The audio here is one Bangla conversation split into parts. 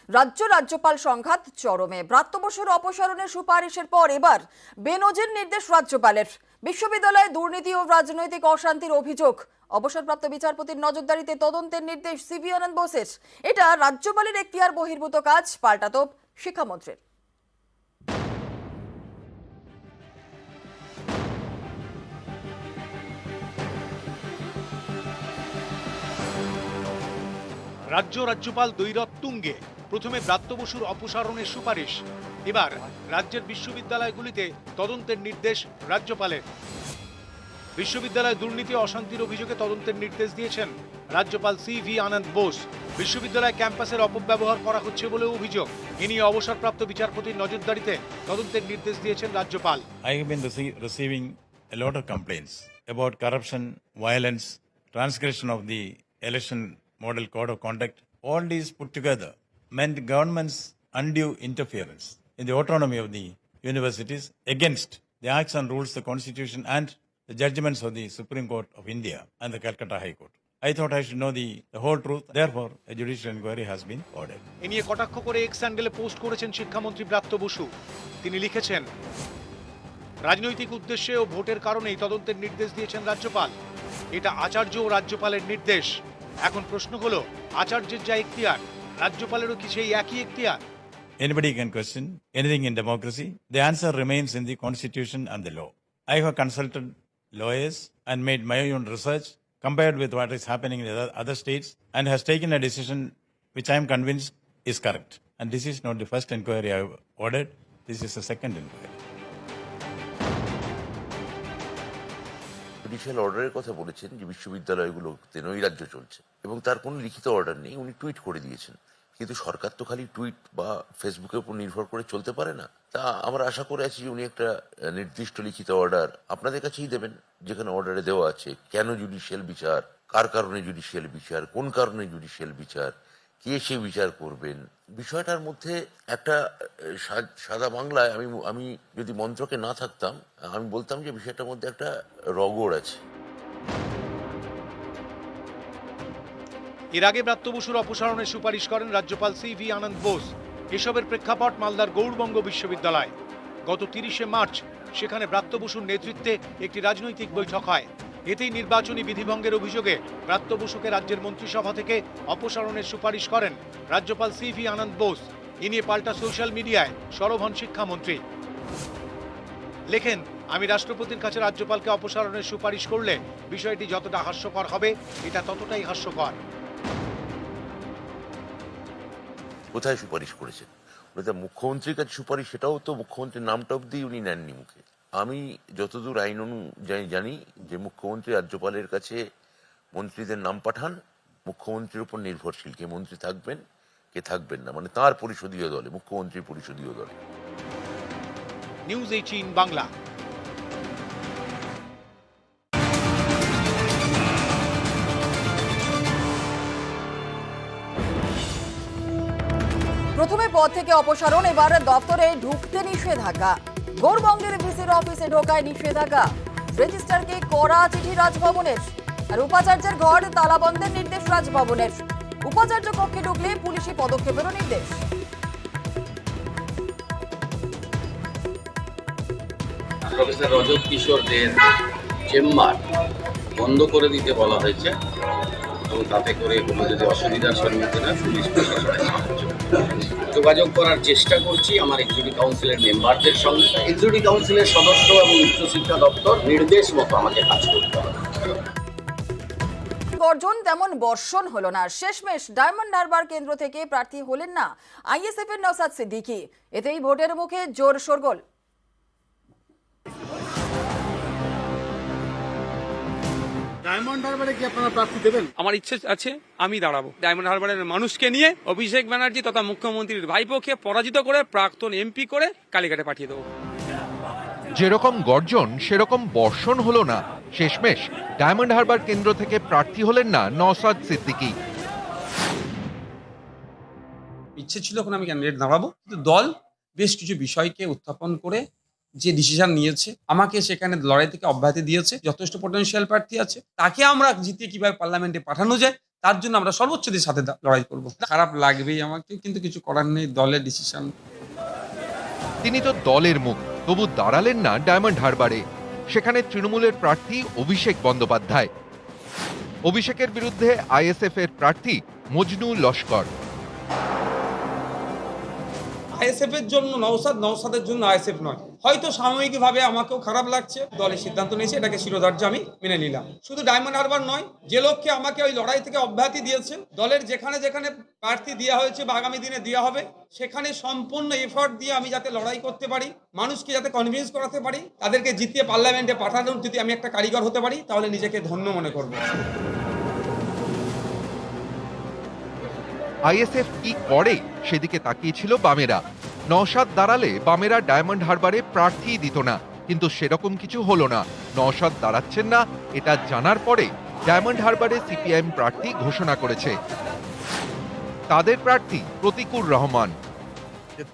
রাজ্যপাল সংঘাত চরমে। ব্রাত্য বসুর অপসারণের সুপারিশের পর এবার বেনজির নির্দেশ রাজ্যপালের। বিশ্ববিদ্যালয়ে দুর্নীতি ও রাজনৈতিক অশান্তির অভিযোগ। অবসরপ্রাপ্ত বিচারপতির নজরদারিতে তদন্তের নির্দেশ সিভি আনন্দ বোসের। এটা রাজ্যপালের এখতিয়ার বহির্ভূত কাজ, পাল্টা তোপ শিক্ষামন্ত্রীর। রাজ্যপাল দ্বৈরথ তুঙ্গে। প্রথমে ব্রাত্য বসুর অপসারণের সুপারিশ, এবার রাজ্যের বিশ্ববিদ্যালয়গুলিতে তদন্তের নির্দেশ রাজ্যপালের। বিশ্ববিদ্যালয়ে দুর্নীতি অশান্তির অভিযোগে তদন্তের নির্দেশ দিয়েছেন রাজ্যপাল সিভি আনন্দ বোস। বিশ্ববিদ্যালয় ক্যাম্পাসের অপব্যবহার করা হচ্ছে বলে অভিযোগ। এ নিয়ে অবসরপ্রাপ্ত বিচারপতির নজরদারিতে তদন্তের নির্দেশ দিয়েছেন রাজ্যপাল। I have been receiving a lot of complaints about corruption, violence, transgression of the election model code of conduct. All these put together meant government's undue interference in the autonomy of the universities against the acts and rules, the constitution and the judgments of the Supreme Court of India and the Calcutta High Court. I thought I should know the whole truth. Therefore, a judicial inquiry has been ordered. এ নিয়ে কটাক্ষ করে এক্স হ্যান্ডেলে পোস্ট করেছেন শিক্ষামন্ত্রী ব্রাত্য বসু। তিনি লিখেছেন, রাজনৈতিক উদ্দেশ্যে ও ভোটের কারণেই তদন্তের নির্দেশ দিয়েছেন রাজ্যপাল। এটা আচার্য ও রাজ্যপালের নির্দেশ। এখন প্রশ্ন হলো, আচার্যের যা এখতিয়ার, রাজ্যপালেরও কি সেই একই এখতিয়ার? Anybody can question anything in democracy. The answer remains in the constitution and the law. I have consulted lawyers and made my own research, compared with what is happening in other states, and has taken a decision which I am convinced is correct. And this is not the first inquiry I have ordered. This is the second inquiry. Judicial অর্ডারের কথা বলেছেন যে বিশ্ববিদ্যালয়গুলোতে নৈরাজ্য চলছে এবং তার কোনো লিখিত অর্ডার নেই, উনি টুইট করে দিয়েছেন। কিন্তু সরকার তো খালি টুইট বা ফেসবুকের উপর নির্ভর করে চলতে পারে না। তা আমরা আশা করে আছি যে উনি একটা নির্দিষ্ট লিখিত অর্ডার আপনাদের কাছেই দেবেন, যেখানে অর্ডারে দেওয়া আছে কেন জুডিশিয়াল বিচার, কার কারণে জুডিশিয়াল বিচার, কোন কারণে জুডিশিয়াল বিচার, কে সে বিচার করবেন। বিষয়টার মধ্যে একটা সাদা বাংলায় আমি যদি মন্ত্রকে না থাকতাম, আমি বলতাম যে বিষয়টার মধ্যে একটা রগড় আছে। এর আগে ব্রাত্য বসুর অপসারণের সুপারিশ করেন রাজ্যপাল সিভি আনন্দ বোস। এসবের প্রেক্ষাপট মালদার গৌড়বঙ্গ বিশ্ববিদ্যালয়। গত 30শে মার্চ সেখানে ব্রাত্য বসুর নেতৃত্বে একটি রাজনৈতিক বৈঠক হয়। এতেই নির্বাচনী বিধিভঙ্গের অভিযোগে ব্রাত্য বসুকে রাজ্যের মন্ত্রিসভা থেকে অপসারণের সুপারিশ করেন রাজ্যপাল সিভি আনন্দ বোস। এ নিয়ে পাল্টা সোশ্যাল মিডিয়ায় সরব হন শিক্ষামন্ত্রী। লেখেন, আমি রাষ্ট্রপতির কাছে রাজ্যপালকে অপসারণের সুপারিশ করলে বিষয়টি যতটা হাস্যকর হবে, এটা ততটাই হাস্যকর। কোথায় সুপারিশ করেছেন? উনি তো মুখ্যমন্ত্রীর কাছে সুপারিশ, সেটাও তো মুখ্যমন্ত্রীর নামটা অব্দি উনি নেননি মুখে। আমি যতদূর আইন অনুযায়ী জানি যে মুখ্যমন্ত্রী রাজ্যপালের কাছে মন্ত্রীদের নাম পাঠান, মুখ্যমন্ত্রীর উপর নির্ভরশীল কে মন্ত্রী থাকবেন কে থাকবেন না, মানে তার পরিষদীয় দলে, মুখ্যমন্ত্রীর পরিষদীয় দলে। নিউজ 18 বাংলা। প্রথমে পদ থেকে অপসারণ, এবার দপ্তরে ঢুকতে নিষেধাজ্ঞা। গৌড়বঙ্গের ভিসির অফিসে ঢোকায় নিষেধাজ্ঞা। রেজিস্ট্রারকে কড়া চিঠি রাজভবনের। আর উপাচার্যের ঘর তালাবন্ধের নির্দেশ রাজভবনের। উপাচার্য কক্ষে ঢুকলে পুলিশি পদক্ষেপেরও নির্দেশ। প্রফেসর রজত কিশোর দের চেম্বার বন্ধ করে দিতে বলা হয়েছে এবং তাতে করে কোনো যদি অসুবিধার সম্মুখীন হয় পুলিশ প্রশাসনের সাহায্য যোগাযোগ করার চেষ্টা করছি আমার এক্সিকিউটিভ কাউন্সিলের মেম্বারদের সঙ্গে। এক্সিকিউটিভ কাউন্সিলের সদস্য এবং উচ্চশিক্ষা দপ্তর নির্দেশ মতো আমাকে কাজ করতে হবে। গর্জন তেমন বর্ষণ হলো না। শেষমেশ ডায়মন্ড হারবার কেন্দ্র থেকে প্রার্থী হলেন না আইএসএফ এর নওশাদ সিদ্দিকী। এতেই ভোটের মুখে জোর শোরগোল। ডায়মন্ড হারবারে কি আপনারা প্রার্থী দেবেন? আমার ইচ্ছে আছে, আমি দাঁড়াবো। ডায়মন্ড হারবারের মানুষকে নিয়ে অভিষেক ব্যানার্জি তথা মুখ্যমন্ত্রীর ভাইপোকে পরাজিত করে প্রাক্তন এমপি করে কালীঘাটে পাঠিয়ে দেবো। যেরকম গর্জন সেরকম বর্ষণ হলো না। শেষমেশ ডায়মন্ড হারবার কেন্দ্র থেকে প্রার্থী হলেন না নওশাদ সিদ্দিকী। ইচ্ছে ছিল এখন আমি ক্যান্ডিডেট দাঁড়াবো, কিন্তু দল বেশ কিছু বিষয়কে উত্থাপন করে যে ডিসিশন নিয়েছে, আমাকে সেখানে লড়াই থেকে অব্যাহতি দিয়েছে। যথেষ্ট পটেনশিয়াল প্রার্থী আছে, তাকে আমরা জিতিয়ে কিভাবে পার্লামেন্টে পাঠানো যায় তার জন্য আমরা সর্বোচ্চদের সাথে লড়াই করব। খারাপ লাগবেই আমাকে, কিন্তু কিছু করার নেই, দলের ডিসিশন। তিনি তো দলের মুখ, তবু দাঁড়ালেন না ডায়মন্ড হারবারে। সেখানে তৃণমূলের প্রার্থী অভিষেক বন্দ্যোপাধ্যায়। অভিষেকের বিরুদ্ধে আইএসএফ এর প্রার্থী মজনু লস্কর। আইএসএফ এর জন্য নওশাদ, নওশাদের জন্য আইএসএফ নয়। হয়তো সাময়িকভাবে আমাকেও খারাপ লাগছে, দলের সিদ্ধান্ত নিয়েছে, এটাকে শিরোধার্য আমি মেনে নিলাম। শুধু ডায়মন্ড হারবার নয়, যে লক্ষ্যে আমাকে ওই লড়াই থেকে অব্যাহতি দিয়েছে, দলের যেখানে যেখানে প্রার্থী দেওয়া হয়েছে বা আগামী দিনে দেওয়া হবে, সেখানে সম্পূর্ণ এফর্ট দিয়ে আমি যাতে লড়াই করতে পারি, মানুষকে যাতে কনভিন্স করাতে পারি, তাদেরকে জিতিয়ে পার্লামেন্টে পাঠানোর যদি আমি একটা কারিগর হতে পারি, তাহলে নিজেকে ধন্য মনে করব। আইএসএফ কি করে সেদিকে তাকিয়েছিল বামেরা। নওশাদ দাঁড়ালে বামেরা ডায়মন্ড হারবারে প্রার্থী দিত না, কিন্তু সেরকম কিছু হলো না। নওশাদ দাঁড়াচ্ছেন না এটা জানার পরে ডায়মন্ড হারবারে সিপিআইএম প্রার্থী ঘোষণা করেছে। তাদের প্রার্থী প্রতিকুর রহমান।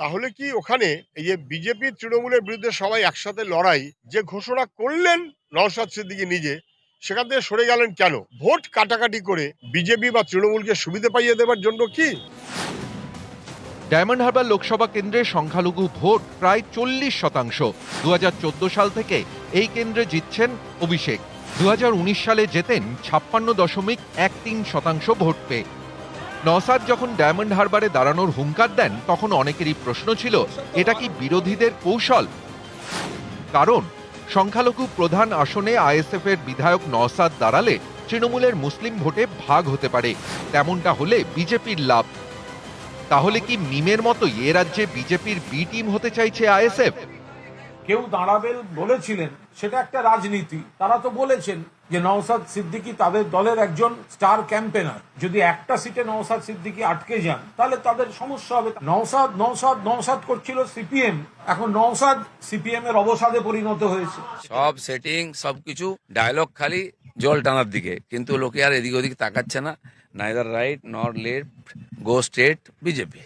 তাহলে কি ওখানে এই যে বিজেপি তৃণমূলের বিরুদ্ধে সবাই একসাথে লড়াই যে ঘোষণা করলেন নওশাদ সিদ্দিকী নিজে, সেখান থেকে সরে গেলেন কেন? ভোট কাটাকাটি করে বিজেপি বা তৃণমূলকে সুবিধা পাইয়ে দেওয়ার জন্য কি? ডায়মন্ড হারবার লোকসভা কেন্দ্রে সংখ্যালঘু ভোট প্রায় 40%। 2014 সাল থেকে এই কেন্দ্রে জিতছেন অভিষেক। 2019 সালে জেতেন 56.13% ভোট পেয়ে। নওশাদ যখন ডায়মন্ড হারবারে দাঁড়ানোর হুঙ্কার দেন, তখন অনেকেরই প্রশ্ন ছিল এটা কি বিরোধীদের কৌশল? কারণ সংখ্যালঘু প্রধান আসনে আইএসএফ এর বিধায়ক নওশাদ দাঁড়ালে তৃণমূলের মুসলিম ভোটে ভাগ হতে পারে। তেমনটা হলে বিজেপির লাভ। তাহলে কি মিমের মতো এ রাজ্যে বিজেপির বি টিম হতে চাইছে আইএসএফ? কেউ দাঁড়াবেন বলেছিলেন, সেটা একটা রাজনীতি। তারা তো বলেছেন যে নওশাদ সিদ্দিকী তাদের দলের একজন স্টার ক্যাম্পেনার। যদি একটা সিটে নওশাদ সিদ্দিকী আটকে যান, তাহলে তাদের সমস্যা হবে। নওশাদ নওশাদ নওশাদ করছিল সিপিএম, এখন নওশাদ সিপিএম এর অবসাদে পরিণত হয়েছে। সব সেটিং, সবকিছু ডায়লগ, খালি জল টানার দিকে, কিন্তু লোকে আর এদিক ওদিক তাকাচ্ছে না। নাইদার রাইট নর left, go straight BJP.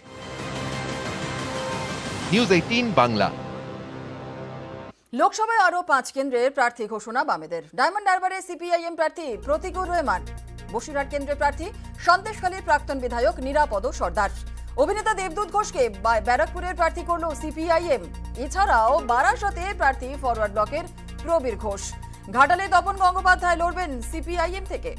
News 18 Bangla. লোকসভায় আরো 5 কেন্দ্রের প্রার্থী ঘোষণা বামেদের। ডায়মন্ড হারবারে সিপিআইএম প্রার্থী প্রতিকুর রহমান, বসিরহাট কেন্দ্রের প্রার্থী সন্দেশখালীর প্রাক্তন বিধায়ক নিরাপদ সর্দার। অভিনেতা দেবদূত ঘোষকে ব্যারাকপুরের প্রার্থী করল সিপিআইএম। এছাড়াও বারাসতে প্রার্থী ফরওয়ার্ড ব্লকের প্রবীর ঘোষ। ঘাটালে তপন গঙ্গোপাধ্যায় লড়বেন সিপিআইএম থেকে।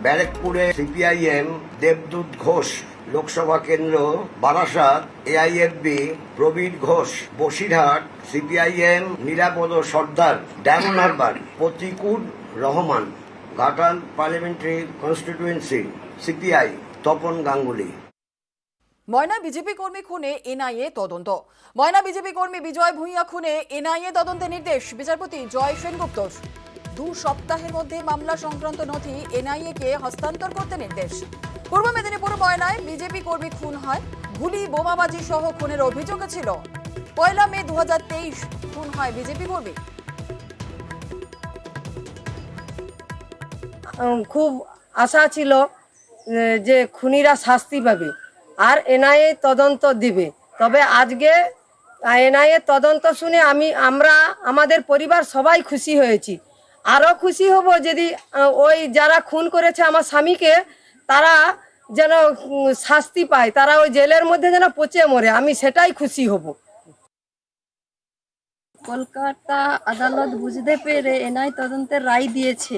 ব্যারাকপুরে সিপিআইএম দেবদূত ঘোষ, লোকসভা কেন্দ্র Barasat AIFB Prabir Ghosh, Basirhat CPIM Nirapada Sardar, Diamond Harbour Pratikur Rahman, Ghatal parliamentary constituency CPI Tapan Ganguly. Moyna BJP কর্মী খুনে এনআইএ তদন্ত। ময়না বিজেপি কর্মী বিজয় ভূঁইয়া খুনে এনআইএ তদন্তের নির্দেশ বিচারপতি জয় সেনগুপ্তর। 2 সপ্তাহের মধ্যে মামলা সংক্রান্ত নথি এনআইএ কে হস্তান্তর করতে নির্দেশ। পূর্ব মেদিনীপুর ময়নায় বিজেপি কর্মী খুন হয়। গুলি, বোমাবাজি সহ খুনের অভিযোগ ছিল। 1 মে 2023 খুন হয় বিজেপি কর্মী। খুব আশা ছিল যে খুনিরা শাস্তি পাবে আর এনআইএ তদন্ত দিবে। তবে আজকে এনআইএ তদন্ত শুনে আমরা আমাদের পরিবার সবাই খুশি হয়েছি। আরো খুশি হব যদি ওই যারা খুন করেছে আমার স্বামীকে, তারা যেন শাস্তি পায়, তারা ওই জেলের মধ্যে যেন পচে মরে, আমি সেটাই খুশি হব। কলকাতা আদালত বুঝতে পেরে এনআইএ তদন্তের রায় দিয়েছে,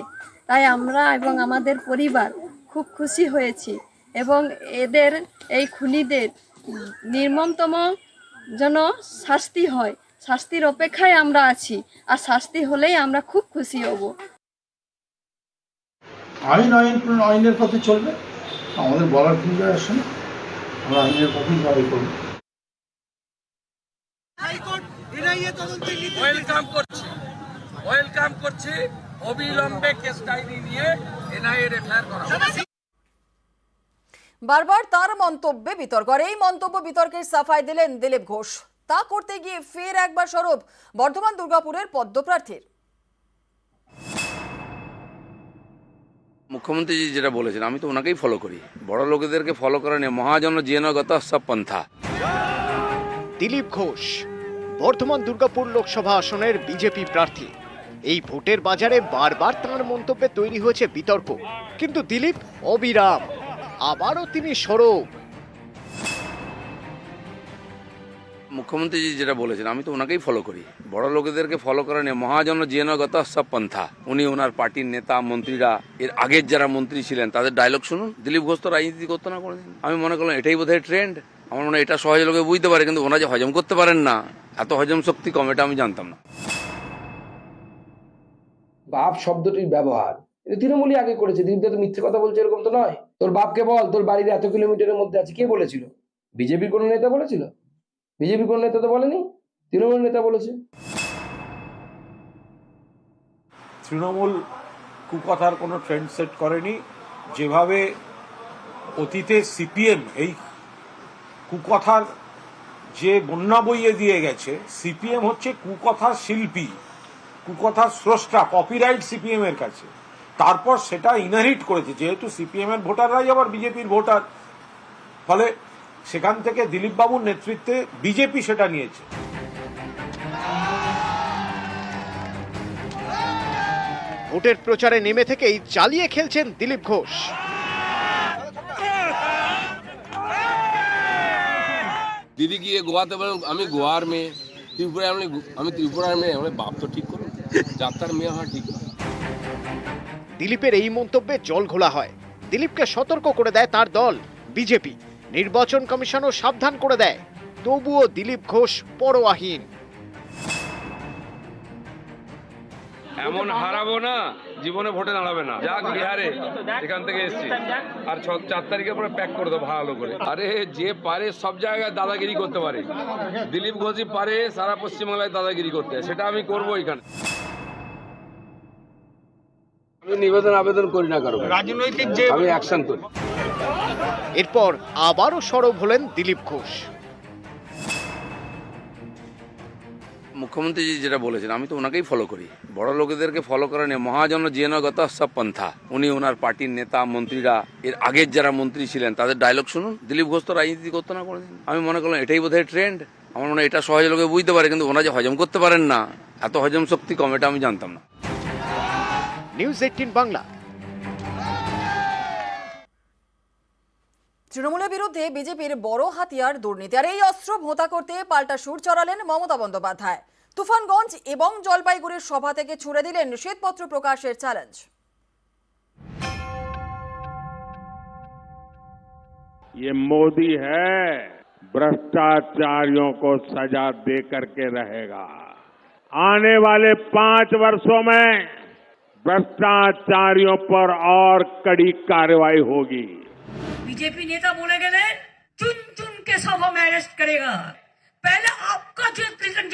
তাই আমরা এবং আমাদের পরিবার খুব খুশি হয়েছি এবং এদের এই খুনিদের নির্মমতম যেন শাস্তি হয়, শাস্তির অপেক্ষায় আমরা আছি, আর শাস্তি হলেই আমরা খুব খুশি হব। আইনের পথে চলবে, আমাদের বলার কোনো জায়গা আসে না, আমরা আইনের পথেই লড়াই করব। ওয়েলকাম করছি অবিলম্বে কেস ডায়েরি নিয়ে এনআইএ এফআইআর করা হবে। বারবার তার মন্তব্যে বিতর্ক, আর এই মন্তব্য বিতর্কের সাফাই দিলেন দিলীপ ঘোষ। তা করতে গিয়ে ফের একবার সরব বর্ধমান দুর্গাপুরের পদ্মপ্রার্থীর। মুখ্যমন্ত্রী যেটা বলেছেন, আমি তো ওনাকেই ফলো করি। বড় লোকেদেরকে ফলো করা নিয়ে মহাজন জিয়নগত সব পন্থা। দিলীপ ঘোষ বর্ধমান দুর্গাপুর লোকসভা আসনের বিজেপি প্রার্থী। এই ভোটের বাজারে বারবার তাঁর মন্তব্যে তৈরি হয়েছে বিতর্ক, কিন্তু দিলীপ অবিরাম, আবারও তিনি সরব। মুখ্যমন্ত্রী যেটা বলেছেন আমি তো ওনাকেই ফলো করি। বড় লোকেদেরকে ফলো করা নিয়ে মহাজন জেনগত সব পন্থা। উনি ওনার পার্টির নেতা মন্ত্রীরা, এর আগের যারা মন্ত্রী ছিলেন তাদের ডায়লগ শুনুন। দিলীপ ঘোষ তো রাজনীতি করতো না কোনোদিন। আমি মনে করলাম এটাই বোধহয় ট্রেন্ড। আমার মনে হয় এটা সহজে লোকে বুঝতে পারে, কিন্তু ওনারা যে হজম করতে পারেন না, এত হজম শক্তি কম, এটা আমি জানতাম না। বাপ শব্দটির ব্যবহার এটা তৃণমূলই আগে করেছে। দিলীপ তো মিথ্যে কথা বলছে এরকম তো নয়। তোর বাপকে বল তোর বাড়ির এত কিলোমিটারের মধ্যে আছে, কে বলেছিল? বিজেপির কোন নেতা বলেছিল? বিজেপির কোন নেতা তো বলেনি, তৃণমূল নেতা বলেছে। তৃণমূল কুকথার কোনো ট্রেন্ড সেট করেনি। যেভাবে অতীতে সিপিএম এই কুকথার যে বন্যা বইয়ে দিয়ে গেছে, সিপিএম হচ্ছে কুকথার শিল্পী, কুকথার স্রষ্টা, কপিরাইট সিপিএম এর কাছে। তারপর সেটা ইনহেরিট করেছে, যেহেতু সিপিএম এর ভোটাররাই আবার বিজেপির ভোটার, ফলে সেখান থেকে দিলীপ বাবুর নেতৃত্বে বিজেপি সেটা নিয়েছে। ভোটের প্রচারে নেমে থেকেই চালিয়ে খেলছেন দিলীপ ঘোষ। দিদি গিয়ে গোয়াতে বলেন আমি গোয়ার মেয়ে, ত্রিপুরায় আমি ত্রিপুরার মেয়ে। আমার বাপ তো ঠিক করুন, যাত্রার মেয়ে হওয়া ঠিক না। দিলীপের এই মন্তব্যে জল ঘোলা হয়। দিলীপকে সতর্ক করে দেয় তার দল বিজেপি, নির্বাচন কমিশনও সাবধান করে দেয়। তবুও দিলীপ ঘোষ পরোয়াহীন। এমন হারাবো না, জীবনে ভোটে দাঁড়াবে না। যাক বিহারে, এখান থেকে এসছি, আর 4 তারিখের পরে প্যাক করে দেবো ভালো করে। আরে যে পারে সব জায়গায় দাদাগিরি করতে পারে, দিলীপ ঘোষই পারে সারা পশ্চিমবাংলায় দাদাগিরি করতে, সেটা আমি করবো এখানে। আমি আবেদন করি না কারো রাজনৈতিক, যে আমি অ্যাকশন করি। এরপর আবারও সরব হলেন দিলীপ ঘোষ। মুখ্যমন্ত্রী যেটা বলেছেন আমি তো ওনাকেই ফলো করি। বড় লোকেদেরকে ফলো করা নিয়ে মহাজন জেনগত সব পন্থা। উনি ওনার পার্টির নেতা মন্ত্রীরা, এর আগের যারা মন্ত্রী ছিলেন তাদের ডায়লগ শুনুন। দিলীপ ঘোষ তো রাজনীতি করতো না কোনোদিন। আমি মনে করলাম এটাই বোধহয় ট্রেন্ড। আমার মনে হয় এটা সহজে লোকে বুঝতে পারে, কিন্তু ওনারা যে হজম করতে পারেন না, এত হজম শক্তি কম, এটা আমি জানতাম না। নিউজ 18 বাংলা। তৃণমূলের বিরুদ্ধে বিজেপির বড় হাতিয়ার দুর্নীতি, আর এই অস্ত্র ভোঁতা করতে পাল্টা সুর চড়ালেন মমতা বন্দ্যোপাধ্যায়। তুফানগঞ্জ এবং জলপাইগুড়ির সভা থেকে ছুড়ে দিলেন শ্বেতপত্র প্রকাশের চ্যালেঞ্জ। ये मोदी है, भ्रष्टाचारियों को सजा दे करके रहेगा। आने वाले 5 वर्षों में भ्रष्टाचारियों पर और कड़ी कार्रवाई होगी। बीजेपी नेता बोले गए चुन चुन के सब हम अरेस्ट करेगा। पहले आपका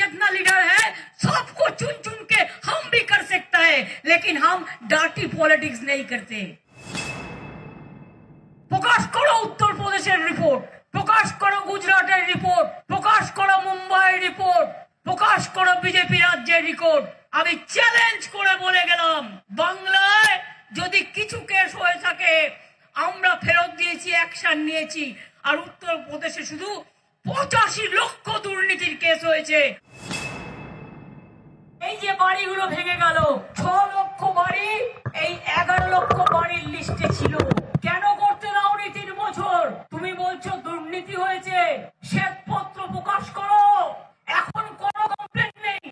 जितना लीडर है सबको चुन चुन के हम भी कर सकता है, लेकिन हम डार्टी पॉलिटिक्स नहीं करते। প্রকাশ করো উত্তরপ্রদেশের রিপোর্ট, প্রকাশ করো গুজরাটের রিপোর্ট, প্রকাশ করো মুম্বাই রিপোর্ট, প্রকাশ করো বিজেপি রাজ্যের রিপোর্ট। আমি চ্যালেঞ্জ করে বলে গেলাম, বাংলায় যদি কিছু কেস হয়ে থাকে আমরা ফেরত দিয়েছি, অ্যাকশন নিয়েছি, আর উত্তরপ্রদেশে শুধু 85 লক্ষ দুর্নীতির কেস হয়েছে। এই যে বাড়িগুলো ভেঙে গেল, 6 লক্ষ বাড়ি এই 11 লক্ষ বাড়ির লিস্টে ছিল। কেন করতে দাওনি 3 বছর? তুমি বলছো দুর্নীতি হয়েছে, শ্বেতপত্র প্রকাশ করো। এখন কোনো কমপ্লেন নেই,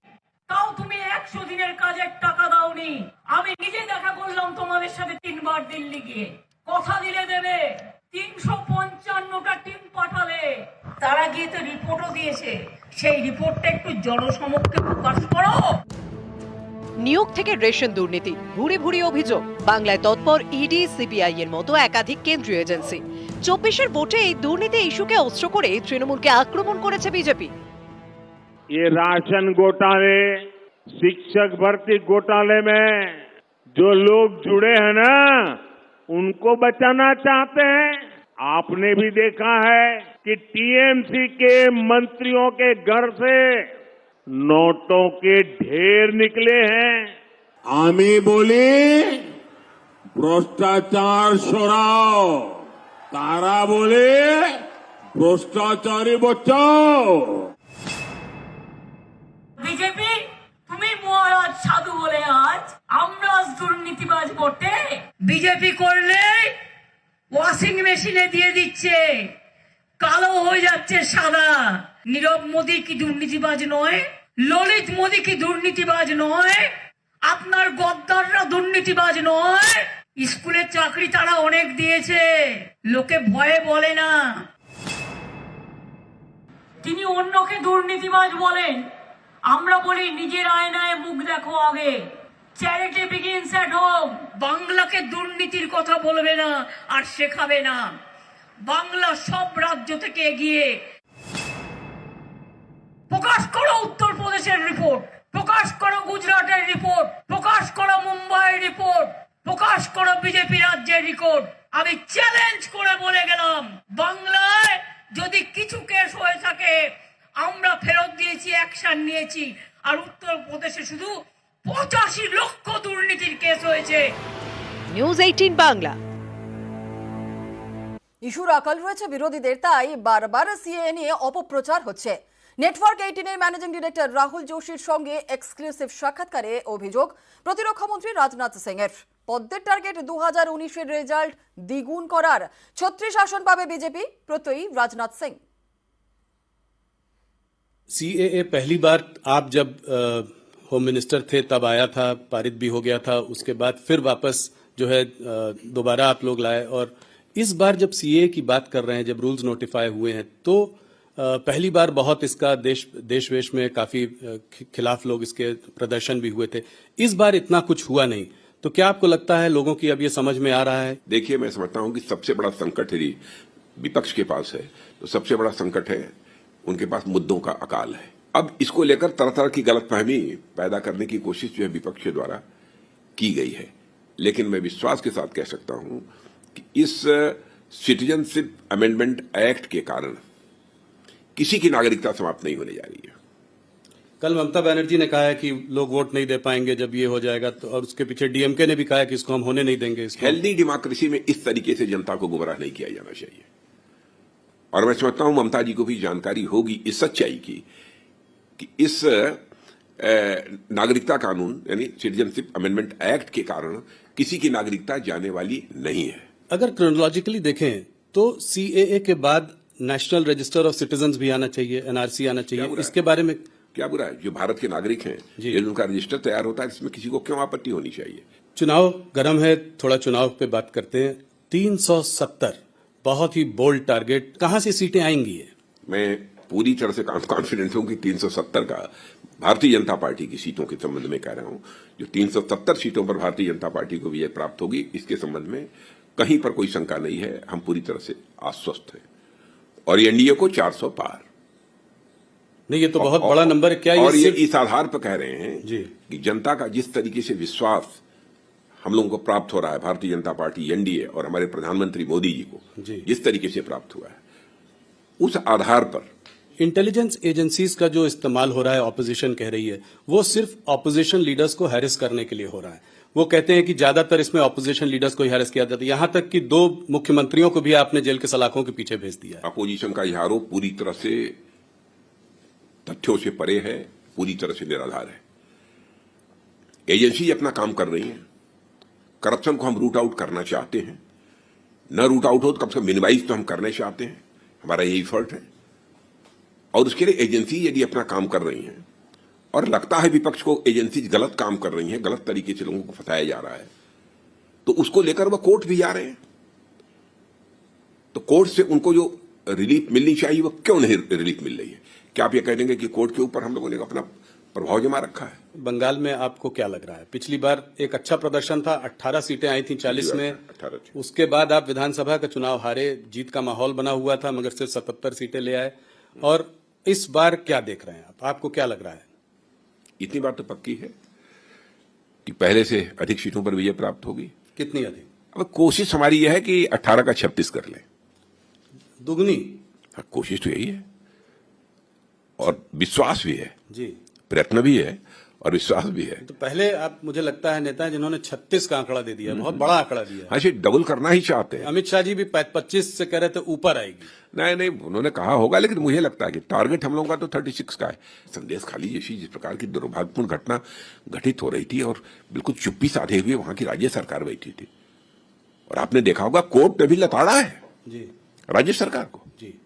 তাও তুমি 100 দিনের কাজের টাকা দাওনি। আমি নিজে দেখা করলাম তোমাদের সাথে 3 বার দিল্লি গিয়ে, কথা দিলে দেবে। 355টা টিম পাঠালে, তারা গিয়ে তো রিপোর্টও দিয়েছে। সেই রিপোর্টটা একটু জনসমক্ষে প্রকাশ করো। নিয়োগ থেকে রেশন দুর্নীতি, ভুরি ভুরি অভিযোগ, বাংলায় তৎপর ইডি, সিবিআই এর মতো একাধিক কেন্দ্রীয় এজেন্সি। 24-এর ভোটে এই দুর্নীতি ইস্যুকে অস্ত্র করে তৃণমূলকে আক্রমণ করেছে বিজেপি। ये राशन घोटाले, शिक्षक भर्ती घोटाले में जो लोग जुड़े हैं ना, उनको बचाना चाहते हैं। आपने भी देखा है कि टीएमसी के मंत्रियों के घर से नोटों के ढेर निकले हैं। आमी बोली भ्रष्टाचार सराओ, तारा बोले भ्रष्टाचारी बचाओ। বিজেপি তুমি মহারাজ সাধু বলে আজ আমরা দুর্নীতিবাজ বটে। বিজেপি করলে ওয়াশিং মেশিনে দিয়ে দিচ্ছে, কালো হয়ে যাচ্ছে সাদা। নীরব মোদী কি দুর্নীতিবাজ নয়? ললিত মোদী কি দুর্নীতিবাজ নয়? আপনার গদ্দাররা দুর্নীতিবাজ নয়? স্কুলের চাকরি তারা অনেক দিয়েছে, লোকে ভয়ে বলে না। তিনি অন্যকে দুর্নীতিবাজ বলেন, আমরা বলি নিজের আয়নায় মুখ দেখো আগে। Charity begins at home. বাংলাকে দুর্নীতির কথা বলবে না আর শেখাবে না। বাংলা সব রাজ্য থেকে এগিয়ে। প্রকাশ করো উত্তরপ্রদেশের রিপোর্ট, প্রকাশ করো গুজরাটের রিপোর্ট, প্রকাশ করো মুম্বাইয়ের রিপোর্ট, প্রকাশ করো বিজেপি রাজ্যের রিপোর্ট। আমি চ্যালেঞ্জ করে বলে গেলাম, বাংলায় যদি কিছু কেস হয়ে থাকে আমরা ফেরত দিয়েছি, অ্যাকশন নিয়েছি। আর উত্তরপ্রদেশে শুধু 85 লক্ষ দুর্নীতির কেস হয়েছে। নিউজ 18 বাংলা। ইস্যুর আকাল রয়েছে বিরোধীদের, তাই বারবার সিএএ নিয়ে অপপ্রচার হচ্ছে। নেটওয়ার্ক 18 এর ম্যানেজিং ডিরেক্টর রাহুল যোশীর সঙ্গে এক্সক্লুসিভ সাক্ষাৎকারে অভিযোগ প্রতিরক্ষা মন্ত্রী রাজনাথ সিং এর। পদ্মের টার্গেট 2019 এর রেজাল্ট দ্বিগুণ করার। 36 আসন পাবে বিজেপি, প্রত্যয়ী রাজনাথ সিং। सीएए पहली बार आप जब होम मिनिस्टर थे तब आया था, पारित भी हो गया था, उसके बाद फिर वापस जो है दोबारा आप लोग लाए। और इस बार जब सीएए की बात कर रहे हैं, जब रूल्स नोटिफाई हुए हैं, तो पहली बार बहुत इसका देश वेश में काफी खिलाफ लोग इसके प्रदर्शन भी हुए थे। इस बार इतना कुछ हुआ नहीं, तो क्या आपको लगता है लोगों की अब ये समझ में आ रहा है? देखिए, मैं समझता हूं कि सबसे बड़ा संकट यदि विपक्ष के पास है तो सबसे बड़ा संकट है उनके पास मुद्दों का अकाल है। अब इसको लेकर तरह तरह की गलतफहमी पैदा करने की कोशिश जो है विपक्ष के द्वारा की गई है। लेकिन मैं विश्वास के साथ कह सकता हूं कि इस सिटीजनशिप अमेंडमेंट एक्ट के कारण किसी की नागरिकता समाप्त नहीं होने जा रही है। कल ममता बनर्जी ने कहा है कि लोग वोट नहीं दे पाएंगे जब ये हो जाएगा, तो और उसके पीछे डीएमके ने भी कहा है कि इसको हम होने नहीं देंगे। हेल्दी डेमोक्रेसी में इस तरीके से जनता को गुमराह नहीं किया जाना चाहिए। और मैं समझता हूं ममता जी को भी जानकारी होगी इस सच्चाई की कि इस नागरिकता कानून यानी सिटीजनशिप अमेंडमेंट एक्ट के कारण किसी की नागरिकता जाने वाली नहीं है। अगर क्रोनोलॉजिकली देखें तो सीएए के बाद नेशनल रजिस्टर ऑफ सिटीजन्स भी आना चाहिए, एनआरसी आना चाहिए। इसके बारे में क्या बुरा है? जो भारत के नागरिक हैं, यदि उनका रजिस्टर तैयार होता है, इसमें किसी को क्यों आपत्ति होनी चाहिए? चुनाव गर्म है, थोड़ा चुनाव पे बात करते हैं। 370 बहुत ही बोल्ड टारगेट, कहां से सीटें आएंगी? मैं पूरी तरह से कॉन्फिडेंट हूं कि 370 का भारतीय जनता पार्टी की सीटों के संबंध में कह रहा हूं, जो 370 सीटों पर भारतीय जनता पार्टी को विजय प्राप्त होगी, इसके संबंध में कहीं पर कोई शंका नहीं है। हम पूरी तरह से आश्वस्त हैं। और एनडीए को 400 पार। नहीं, ये तो बहुत बड़ा नंबर है। क्या और ये इस आधार पर कह रहे हैं कि जनता का जिस तरीके से विश्वास हम लोगों को प्राप्त हो रहा है, भारतीय जनता पार्टी, एनडीए और हमारे प्रधानमंत्री मोदी जी को जिस तरीके से प्राप्त हुआ है, उस आधार पर इंटेलिजेंस एजेंसीज का जो इस्तेमाल हो रहा है, ऑपोजिशन कह रही है, वो सिर्फ ऑपोजिशन लीडर्स को हैरेस करने के लिए हो रहा है। वो कहते हैं कि ज्यादातर इसमें ऑपोजिशन लीडर्स को ही हैरेस किया जाता है। यहां तक कि 2 मुख्यमंत्रियों को भी आपने जेल के सलाखों के पीछे भेज दिया है। अपोजिशन का यह आरोप पूरी तरह से तथ्यों से परे है, पूरी तरह से निराधार है। एजेंसी अपना काम कर रही है। करप्शन को हम रूट आउट करना चाहते हैं, न रूट आउट हो तो कम से कम मिनिमाइज तो हम करना चाहते हैं। हमारा यही एफर्ट है। और उसके लिए एजेंसी यदि अपना काम कर रही है और लगता है विपक्ष को एजेंसी गलत काम कर रही है, गलत तरीके से लोगों को फंसाया जा रहा है, तो उसको लेकर वह कोर्ट भी जा रहे हैं। तो कोर्ट से उनको जो रिलीफ मिलनी चाहिए वो क्यों नहीं रिलीफ मिल रही है? क्या आप ये कह देंगे कि कोर्ट के ऊपर हम लोगों ने अपना प्रभाव जमा रखा है? बंगाल में आपको क्या लग रहा है? पिछली बार एक अच्छा प्रदर्शन था, 18 सीटें आई थी 40 में। 18 उसके बाद आप विधानसभा का चुनाव हारे, जीत का माहौल बना हुआ था, मगर सिर्फ 77 सीटें ले आए। और इस बार क्या देख रहे हैं आप? आपको क्या लग रहा है? इतनी बात तो पक्की है कि पहले से अधिक सीटों पर विजय प्राप्त होगी। कितनी अधिक? अब कोशिश हमारी यह है कि 18 का 36 कर लें। दुगनी? कोशिश तो यही है और विश्वास भी है जी, प्रयत्न भी है और विश्वास भी है। तो पहले आप मुझे लगता है नेता जिन्होंने 36 का आंकड़ा दे दिया, बहुत बड़ा आंकड़ा दिया। हाँ, इसे डबल करना ही चाहते हैं। अमित शाह जी भी 25 से कह रहे थे ऊपर आएगी। नहीं, उन्होंने कहा होगा, लेकिन मुझे लगता है कि टारगेट हम लोगों का तो 36 का है। संदेश खाली जैसी जिस प्रकार की दुर्भाग्यपूर्ण घटना घटित हो रही थी और बिल्कुल चुप्पी साधे हुए वहां की राज्य सरकार बैठी थी, और आपने देखा होगा कोर्ट ने भी लताड़ा है जी राज्य सरकार को। जी